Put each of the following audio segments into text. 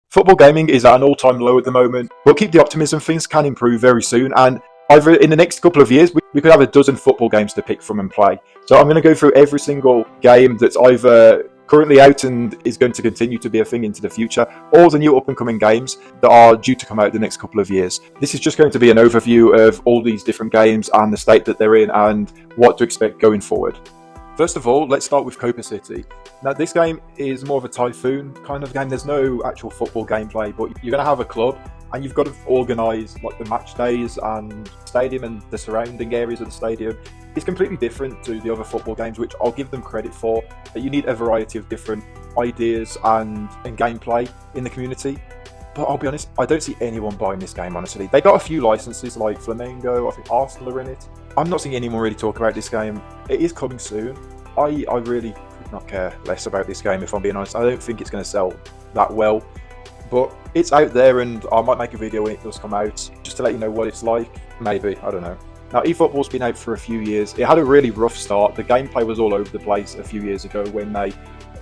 Football gaming is at an all-time low at the moment, but keep the optimism, things can improve very soon, and either in the next couple of years we could have a dozen football games to pick from and play. So I'm going to go through every single game that's either currently out and is going to continue to be a thing into the future, or the new up-and-coming games that are due to come out the next couple of years. This is just going to be an overview of all these different games and the state that they're in and what to expect going forward. First of all, let's start with Copa City. Now, this game is more of a typhoon kind of game. There's no actual football gameplay, but you're going to have a club and you've got to organise like the match days and stadium and the surrounding areas of the stadium. It's completely different to the other football games, which I'll give them credit for. You need a variety of different ideas and gameplay in the community. But I'll be honest, I don't see anyone buying this game, honestly. They got a few licenses like Flamengo, I think Arsenal are in it. I'm not seeing anyone really talk about this game. It is coming soon. I really could not care less about this game, if I'm being honest. I don't think it's going to sell that well. But it's out there and I might make a video when it does come out, just to let you know what it's like. Maybe, I don't know. Now, EFootball's been out for a few years. It had a really rough start. The gameplay was all over the place a few years ago when they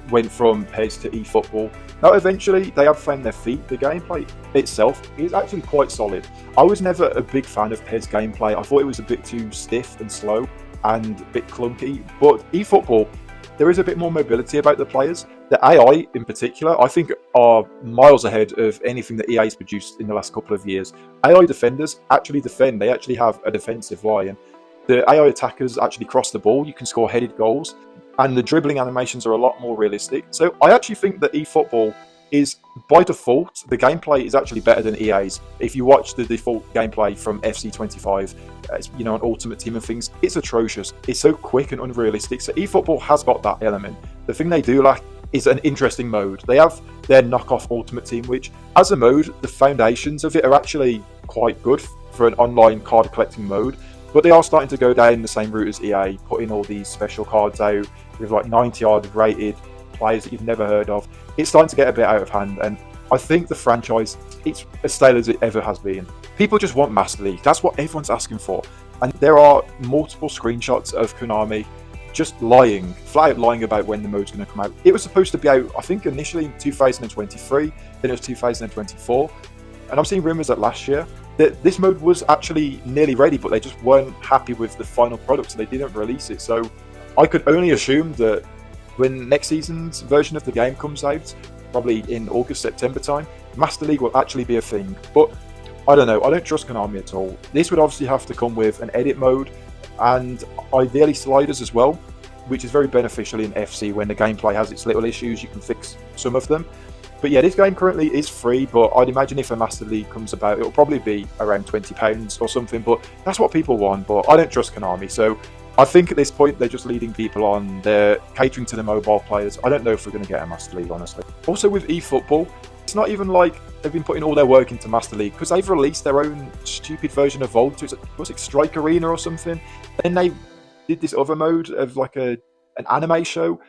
went from PES to EFootball. Now, eventually, they have found their feet. The gameplay itself is actually quite solid. I was never a big fan of PES gameplay. I thought it was a bit too stiff and slow and a bit clunky. But EFootball, there is a bit more mobility about the players. The AI, in particular, I think are miles ahead of anything that EA's produced in the last couple of years. AI defenders actually defend. They actually have a defensive line. The AI attackers actually cross the ball. You can score headed goals. And the dribbling animations are a lot more realistic. So I actually think that eFootball is, by default, the gameplay is actually better than EA's. If you watch the default gameplay from FC25, an Ultimate Team and things, it's atrocious. It's so quick and unrealistic. So eFootball has got that element. The thing they do lack is an interesting mode. They have their knockoff Ultimate Team, which, as a mode, the foundations of it are actually quite good for an online card collecting mode. But they are starting to go down the same route as EA, putting all these special cards out with like 90-odd rated players that you've never heard of. It's starting to get a bit out of hand, and I think the franchise, it's as stale as it ever has been. People just want Master League. That's what everyone's asking for. And there are multiple screenshots of Konami just flat out lying about when the mode's going to come out. It was supposed to be out, I think, initially in 2023, then it was 2024. And I'm seeing rumours that last year that this mode was actually nearly ready, but they just weren't happy with the final product, so they didn't release it. So I could only assume that when next season's version of the game comes out, probably in August, September time, Master League will actually be a thing. But I don't know, I don't trust Konami at all. This would obviously have to come with an edit mode and ideally sliders as well, which is very beneficial in FC. When the gameplay has its little issues, you can fix some of them. But yeah, this game currently is free, but I'd imagine if a Master League comes about, it'll probably be around £20 or something, but that's what people want. But I don't trust Konami, so I think at this point they're just leading people on. They're catering to the mobile players. I don't know if we're going to get a Master League, honestly. Also with eFootball, it's not even like they've been putting all their work into Master League, because they've released their own stupid version of Volt. Was it Strike Arena or something? Then they did this other mode of like an anime show.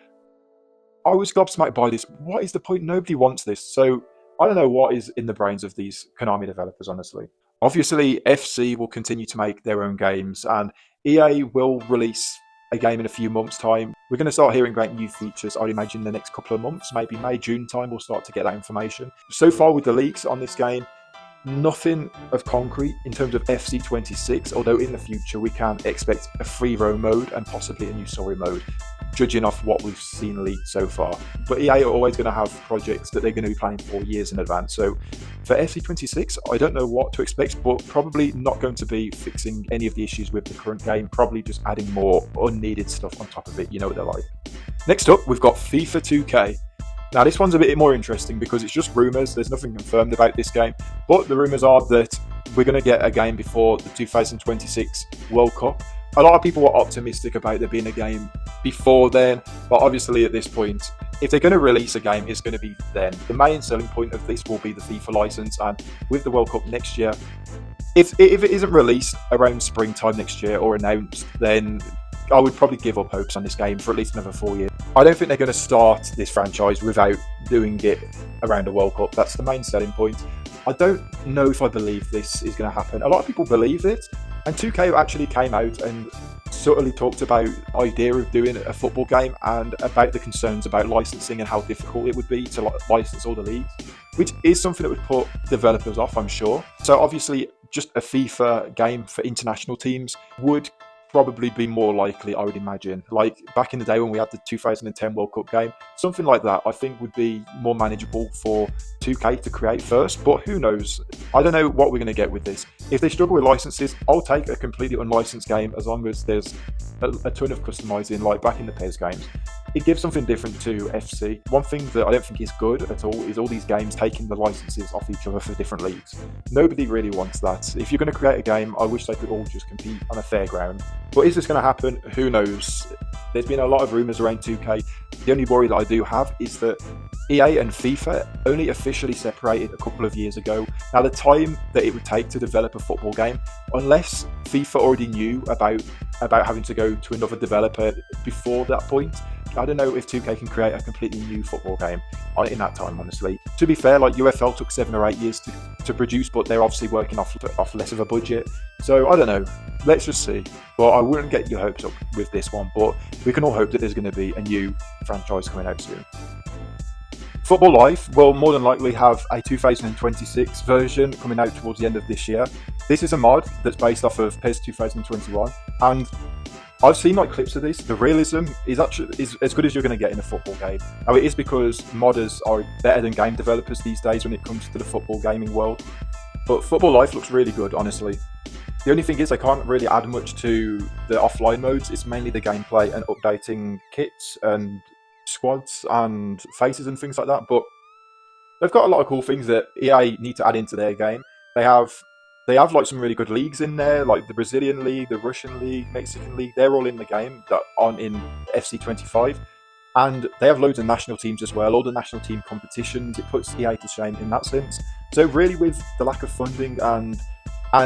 I was gobsmacked by this. What is the point? Nobody wants this. So I don't know what is in the brains of these Konami developers, honestly. Obviously, FC will continue to make their own games, and EA will release a game in a few months' time. We're going to start hearing about new features, I'd imagine, in the next couple of months. Maybe May, June time, we'll start to get that information. So far with the leaks on this game, nothing of concrete in terms of FC26, although in the future we can expect a free roam mode and possibly a new story mode, judging off what we've seen leaked so far. But EA are always going to have projects that they're going to be planning for years in advance. So for FC26, I don't know what to expect, but probably not going to be fixing any of the issues with the current game, probably just adding more unneeded stuff on top of it. You know what they're like. Next up, we've got FIFA 2K. Now, this one's a bit more interesting because it's just rumours. There's nothing confirmed about this game, but the rumours are that we're going to get a game before the 2026 World Cup. A lot of people were optimistic about there being a game before then, but obviously at this point, if they're going to release a game, it's going to be then. The main selling point of this will be the FIFA license, and with the World Cup next year, if it isn't released around springtime next year or announced, then I would probably give up hopes on this game for at least another 4 years. I don't think they're going to start this franchise without doing it around the World Cup. That's the main selling point. I don't know if I believe this is going to happen. A lot of people believe it, and 2K actually came out and subtly talked about the idea of doing a football game and about the concerns about licensing and how difficult it would be to license all the leagues. which is something that would put developers off, I'm sure. So obviously, just a FIFA game for international teams would probably be more likely, I would imagine. Like back in the day when we had the 2010 World Cup game, something like that I think would be more manageable for 2K to create first, but who knows? I don't know what we're going to get with this. If they struggle with licenses, I'll take a completely unlicensed game as long as there's a ton of customizing, like back in the PES games. It gives something different to FC. One thing that I don't think is good at all is all these games taking the licenses off each other for different leagues. Nobody really wants that. If you're going to create a game, I wish they could all just compete on a fair ground. But is this going to happen? Who knows? There's been a lot of rumours around 2K. The only worry that I do have is that EA and FIFA only officially separated a couple of years ago. Now, the time that it would take to develop a football game, unless FIFA already knew about having to go to another developer before that point, I don't know if 2K can create a completely new football game in that time, honestly. To be fair, like UFL took 7 or 8 years to produce, but they're obviously working off less of a budget. So I don't know. Let's just see. Well, I wouldn't get your hopes up with this one, but we can all hope that there's going to be a new franchise coming out soon. Football Life will more than likely have a 2026 version coming out towards the end of this year. This is a mod that's based off of PES 2021, and I've seen like clips of this. The realism is as good as you're going to get in a football game. Now, it is because modders are better than game developers these days when it comes to the football gaming world. But Football Life looks really good, honestly. The only thing is I can't really add much to the offline modes. It's mainly the gameplay and updating kits and squads and faces and things like that. But they've got a lot of cool things that EA need to add into their game. They have like some really good leagues in there, like the Brazilian League, the Russian League, Mexican League. They're all in the game that aren't in FC 25. And they have loads of national teams as well, all the national team competitions. It puts EA to shame in that sense. So really, with the lack of funding and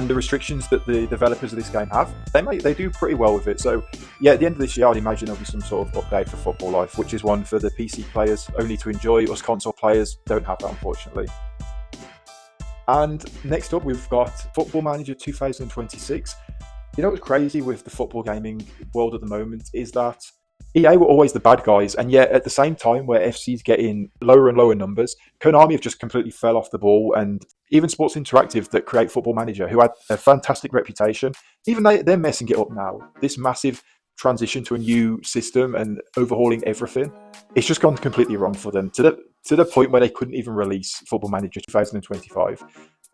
the restrictions that the developers of this game have, they do pretty well with it. So yeah, at the end of this year, I'd imagine there'll be some sort of update for Football Life, which is one for the PC players only to enjoy. Us console players don't have that, unfortunately. And next up, we've got Football Manager 2026. You know what's crazy with the football gaming world at the moment is that EA were always the bad guys, and yet at the same time where FC's getting lower and lower numbers, Konami have just completely fell off the ball, and even Sports Interactive that create Football Manager, who had a fantastic reputation, even they're messing it up now. This massive transition to a new system and overhauling everything, it's just gone completely wrong for them, to the point where they couldn't even release Football Manager 2025.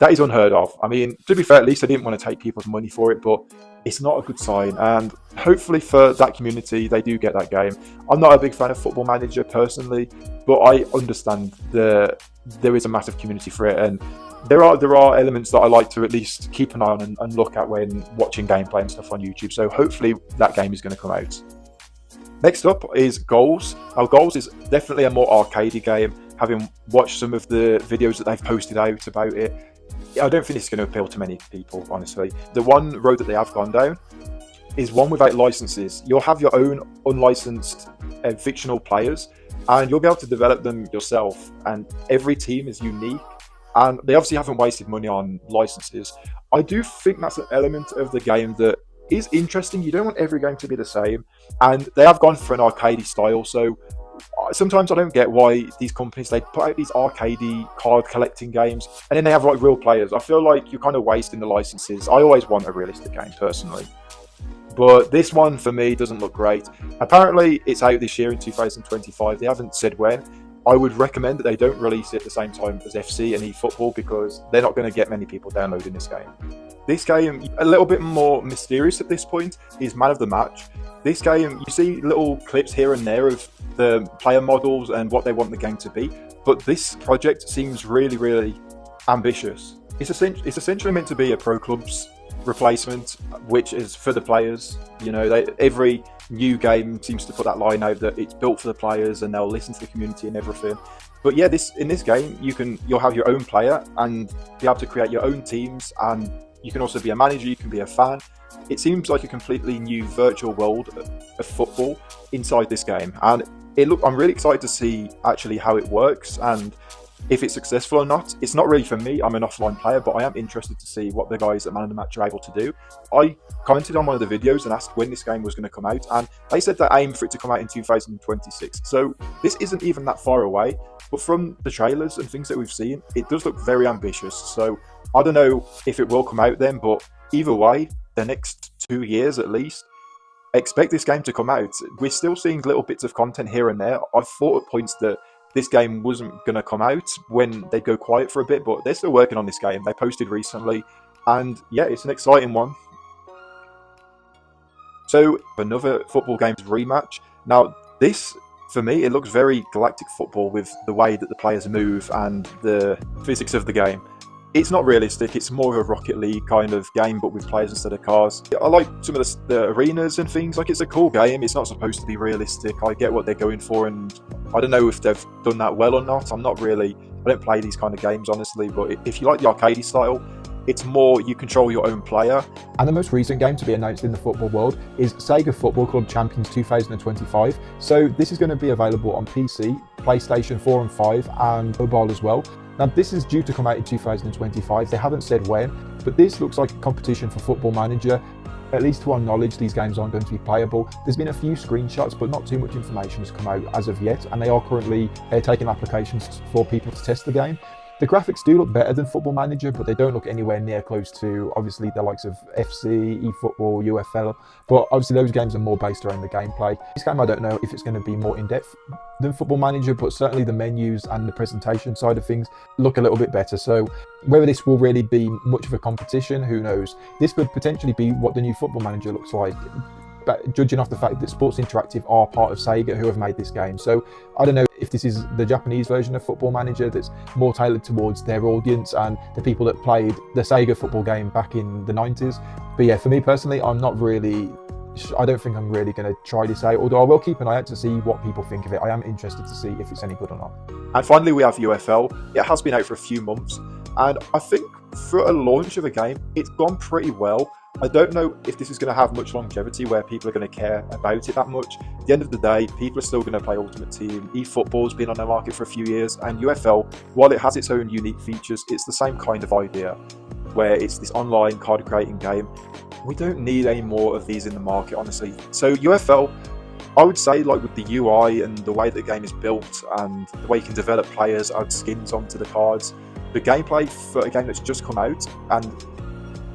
That is unheard of. I mean, to be fair, at least I didn't want to take people's money for it, but it's not a good sign. And hopefully for that community, they do get that game. I'm not a big fan of Football Manager personally, but I understand there is a massive community for it. And there are elements that I like to at least keep an eye on and look at when watching gameplay and stuff on YouTube. So hopefully that game is going to come out. Next up is Goals. Now, Goals is definitely a more arcadey game. Having watched some of the videos that they've posted out about it, I don't think it's going to appeal to many people, honestly. The one road that they have gone down is one without licenses. You'll have your own unlicensed fictional players, and you'll be able to develop them yourself. And every team is unique, and they obviously haven't wasted money on licenses. I do think that's an element of the game that is interesting. You don't want every game to be the same, and they have gone for an arcadey style. So sometimes I don't get why these companies, they put out these arcadey card collecting games and then they have like real players. I feel like you're kind of wasting the licenses. I always want a realistic game personally, but this one for me doesn't look great. Apparently it's out this year in 2025. They haven't said when. I would recommend that they don't release it at the same time as FC and eFootball, because they're not going to get many people downloading this game. This game, a little bit more mysterious at this point, is Man of the Match. This game, you see little clips here and there of the player models and what they want the game to be, but this project seems really, really ambitious. It's essentially meant to be a pro clubs replacement, which is for the players. You know, every new game seems to put that line out that it's built for the players and they'll listen to the community and everything. But yeah, in this game, you'll have your own player and be able to create your own teams, and you can also be a manager, you can be a fan. It seems like a completely new virtual world of football inside this game, and I'm really excited to see actually how it works. And If it's successful or not, it's not really for me. I'm an offline player, but I am interested to see what the guys at Man of the Match are able to do. I commented on one of the videos and asked when this game was going to come out, and they said they aim for it to come out in 2026. So this isn't even that far away, but from the trailers and things that we've seen, it does look very ambitious. So I don't know if it will come out then, but either way, the next 2 years at least, expect this game to come out. We're still seeing little bits of content here and there. I've thought at points that this game wasn't going to come out when they go quiet for a bit, but they're still working on this game. They posted recently, and yeah, it's an exciting one. So another football games rematch. Now this, for me, it looks very galactic football with the way that the players move and the physics of the game. It's not realistic, it's more of a Rocket League kind of game, but with players instead of cars. I like some of the arenas and things. Like, it's a cool game. It's not supposed to be realistic. I get what they're going for, and I don't know if they've done that well or not. I don't play these kind of games, honestly, but if you like the arcadey style, it's more you control your own player. And the most recent game to be announced in the football world is Sega Football Club Champions 2025. So this is going to be available on PC, PlayStation 4 and 5, and mobile as well. Now, this is due to come out in 2025. They haven't said when, but this looks like a competition for Football Manager. At least to our knowledge, these games aren't going to be playable. There's been a few screenshots, but not too much information has come out as of yet, and they are currently taking applications for people to test the game. The graphics do look better than Football Manager, but they don't look anywhere near close to, obviously, the likes of FC, EFootball, UFL. But obviously, those games are more based around the gameplay. This game, I don't know if it's going to be more in-depth than Football Manager, but certainly the menus and the presentation side of things look a little bit better. So whether this will really be much of a competition, who knows? This could potentially be what the new Football Manager looks like, but judging off the fact that Sports Interactive are part of Sega, who have made this game. So I don't know if this is the Japanese version of Football Manager that's more tailored towards their audience and the people that played the Sega football game back in the 90s. But yeah, for me personally, I don't think I'm really going to try this out, although I will keep an eye out to see what people think of it. I am interested to see if it's any good or not. And finally, we have UFL. It has been out for a few months, and I think for a launch of a game, it's gone pretty well. I don't know if this is going to have much longevity where people are going to care about it that much. At the end of the day, people are still going to play Ultimate Team. EFootball's been on the market for a few years, and UFL, while it has its own unique features, it's the same kind of idea, where it's this online card creating game. We don't need any more of these in the market, honestly. So UFL, I would say, like, with the UI and the way the game is built and the way you can develop players, add skins onto the cards, the gameplay for a game that's just come out, and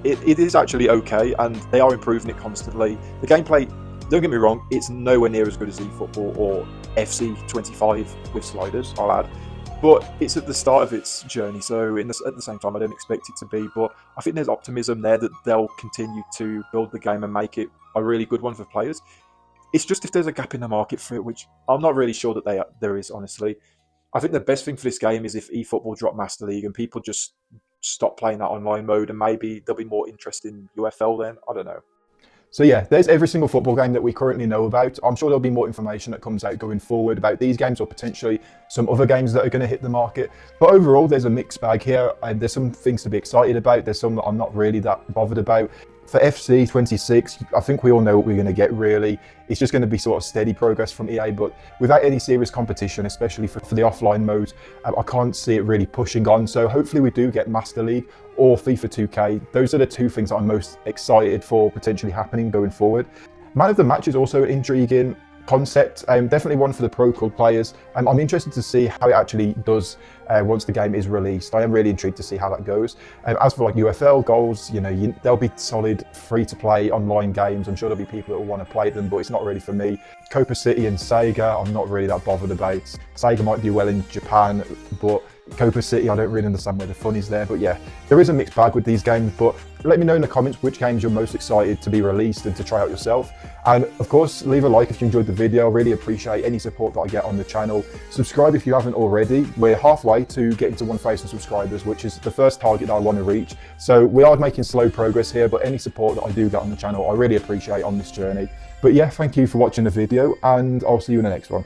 it is actually okay, and they are improving it constantly. The gameplay, don't get me wrong, it's nowhere near as good as eFootball or FC25 with sliders, I'll add. But it's at the start of its journey, so at the same time, I don't expect it to be. But I think there's optimism there that they'll continue to build the game and make it a really good one for players. It's just if there's a gap in the market for it, which I'm not really sure that there is, honestly. I think the best thing for this game is if eFootball drop Master League and people just stop playing that online mode, and maybe there'll be more interest in UFL then. I don't know. So yeah, there's every single football game that we currently know about. I'm sure there'll be more information that comes out going forward about these games or potentially some other games that are going to hit the market. But overall, there's a mixed bag here, and there's some things to be excited about. There's some that I'm not really that bothered about. For FC 26, I think we all know what we're going to get, really. It's just going to be sort of steady progress from EA, but without any serious competition, especially for the offline mode, I can't see it really pushing on. So hopefully we do get Master League or FIFA 2K. Those are the two things I'm most excited for potentially happening going forward. Man of the Match is also an intriguing concept, definitely one for the Pro Club players. I'm interested to see how it actually does once the game is released. I am really intrigued to see how that goes. As for like UFL goals, there'll be solid free-to-play online games. I'm sure there'll be people that will want to play them, but it's not really for me. Copa City and Sega, I'm not really that bothered about. Sega might do well in Japan, but Copa City, I don't really understand where the fun is there. But yeah, there is a mixed bag with these games, but let me know in the comments which games you're most excited to be released and to try out yourself. And of course, leave a like if you enjoyed the video. I really appreciate any support that I get on the channel. Subscribe if you haven't already. We're halfway to getting to 1,000 subscribers, which is the first target that I want to reach. So we are making slow progress here, but any support that I do get on the channel, I really appreciate on this journey. But yeah, thank you for watching the video, and I'll see you in the next one.